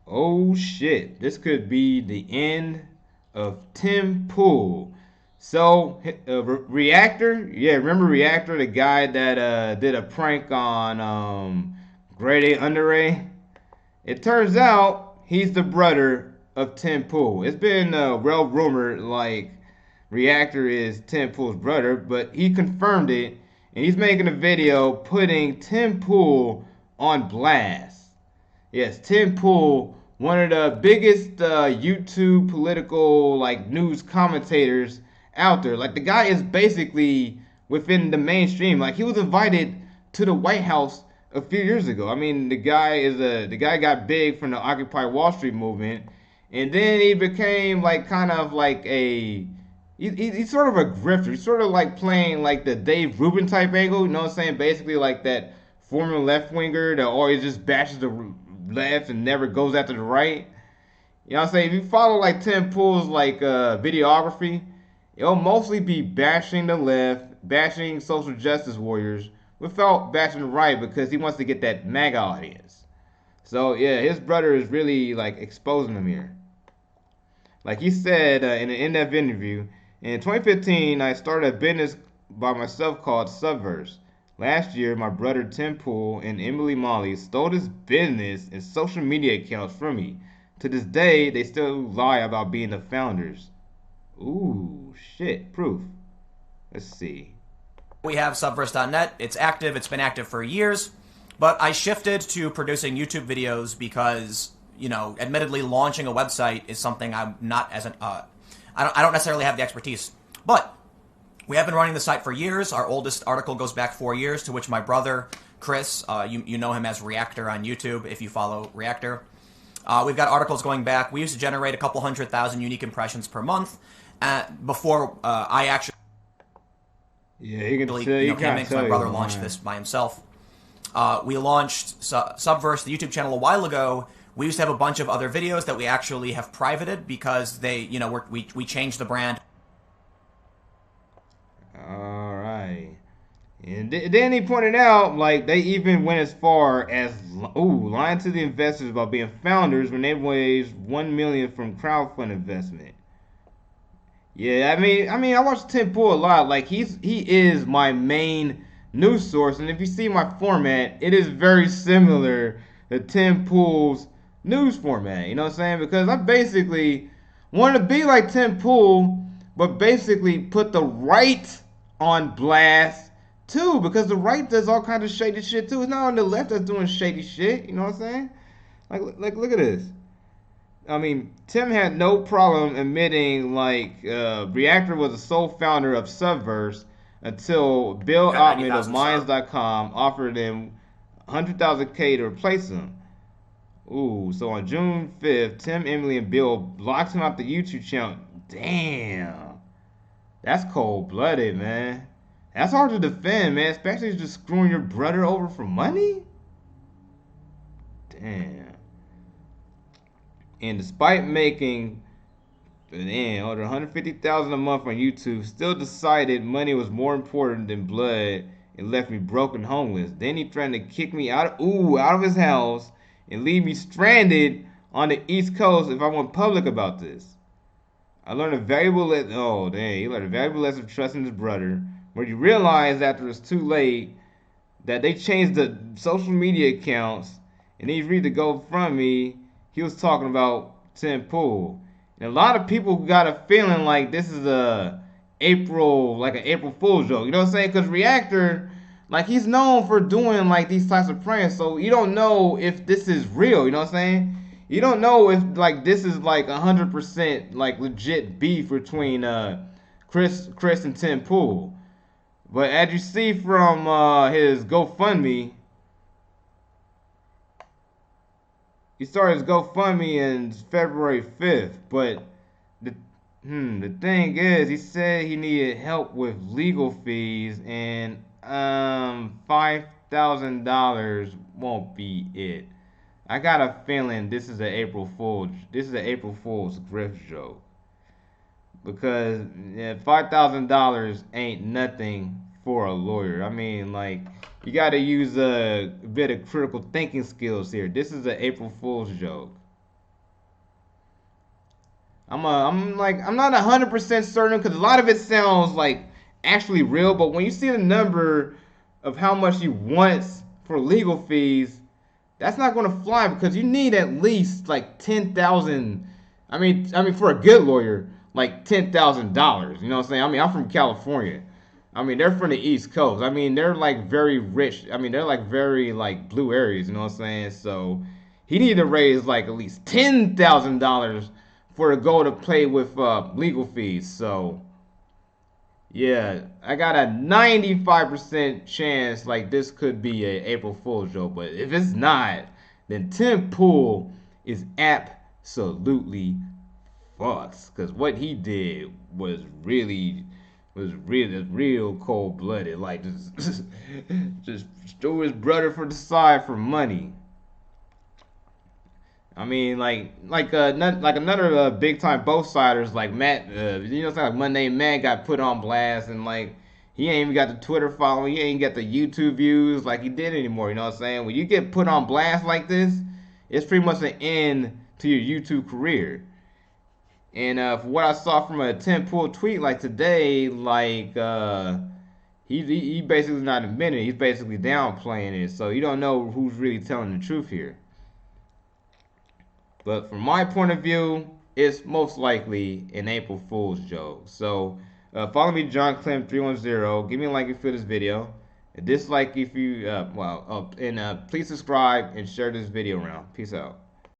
Oh shit, this could be the end of Tim Pool. So, Reactor, yeah, remember Reactor, the guy that did a prank on Grade A Under A? It turns out he's the brother of Tim Pool. It's been well rumored like Reactor is Tim Pool's brother, but he confirmed it, and he's making a video putting Tim Pool on blast. Yes, Tim Pool, one of the biggest YouTube political like news commentators out there. Like the guy is basically within the mainstream. Like he was invited to the White House a few years ago. I mean, the guy got big from the Occupy Wall Street movement, and then he became like kind of like a he's sort of a grifter. He's sort of like playing like the Dave Rubin type angle. You know what I'm saying? Basically like that former left winger that always just bashes the left and never goes after the right. You know what I'm saying? If you follow like Tim Pool's like videography, it'll mostly be bashing the left, bashing social justice warriors, without bashing the right because he wants to get that MAGA audience. So yeah, his brother is really like exposing him here. Like he said in an in-depth interview, in 2015, I started a business by myself called Subverse. Last year, my brother Tim Pool and Emily Molly stole this business and social media accounts from me. To this day, they still lie about being the founders. Ooh, shit, proof. Let's see. We have Subverse.net. It's active. It's been active for years. But I shifted to producing YouTube videos because, you know, admittedly launching a website is something I'm not as an... I don't necessarily have the expertise. But we have been running the site for years. Our oldest article goes back 4 years, to which my brother, Chris, you know him as Reactor on YouTube if you follow Reactor. We've got articles going back. We used to generate a couple 100,000 unique impressions per month before I actually... Yeah, you can tell. You know, my brother launched this by himself. We launched Subverse, the YouTube channel, a while ago. We used to have a bunch of other videos that we actually have privated because they, you know, we changed the brand. All right. And then he pointed out, like, they even went as far as, lying to the investors about being founders when they raised $1 million from crowdfund investment. Yeah, I watch Tim Pool a lot. Like, he is my main news source, and if you see my format, it is very similar to Tim Pool's news format. You know what I'm saying? Because I basically want to be like Tim Pool, but basically put the right on blast too, because the right does all kinds of shady shit too. It's not on the left that's doing shady shit. You know what I'm saying? Like look at this. I mean, Tim had no problem admitting like Reactor was the sole founder of Subverse until Bill Ottman of Minds.com offered him 100,000K to replace him. Ooh, so on June 5th, Tim, Emily, and Bill blocked him off the YouTube channel. Damn. That's cold-blooded, man. That's hard to defend, man, especially just screwing your brother over for money? Damn. And despite making over 150,000 a month on YouTube, still decided money was more important than blood and left me broke and homeless. Then he threatened to kick me out of his house and leave me stranded on the East Coast if I went public about this. I learned a valuable lesson. Oh, dang. He learned a valuable lesson of trusting his brother, where you realize after it's too late that they changed the social media accounts, and then you read the GoFundMe, he was talking about Tim Pool. And a lot of people got a feeling like this is an April Fool's joke. You know what I'm saying? Because Reactor, like, he's known for doing like these types of pranks, so you don't know if this is real. You know what I'm saying? You don't know if like this is like 100% like legit beef between Chris and Tim Pool. But as you see from his GoFundMe, he started his GoFundMe in February 5th. But the thing is, he said he needed help with legal fees, and $5,000 won't be it. I got a feeling this is an April Fool's grift joke, because $5,000 ain't nothing for a lawyer. I mean, like, you got to use a bit of critical thinking skills here. This is an April Fool's joke. I'm not 100% certain because a lot of it sounds like actually real, but when you see the number of how much he wants for legal fees, that's not going to fly because you need at least like 10,000. I mean for a good lawyer, like $10,000. You know what I'm saying? I mean, I'm from California. I mean, they're from the East Coast. I mean, they're like very rich. I mean, they're like very like blue areas. You know what I'm saying? So he needed to raise like at least $10,000 for to go to play with legal fees. So yeah, I got a 95% chance like this could be a April Fool's joke, but if it's not, then Tim Pool is absolutely fucked because what he did was really real cold blooded. Like just threw his brother for the side for money. I mean, like another big time both siders like Matt. You know, like Monday Matt got put on blast, and like he ain't even got the Twitter following, he ain't got the YouTube views like he did anymore. You know what I'm saying? When you get put on blast like this, it's pretty much an end to your YouTube career. And for what I saw from a Tim Pool tweet like today, like he basically not admitting it. He's basically downplaying it. So you don't know who's really telling the truth here. But from my point of view, it's most likely an April Fool's joke. So follow me, John Clem 310. Give me a like if you feel this video. A dislike if you and please subscribe and share this video around. Peace out.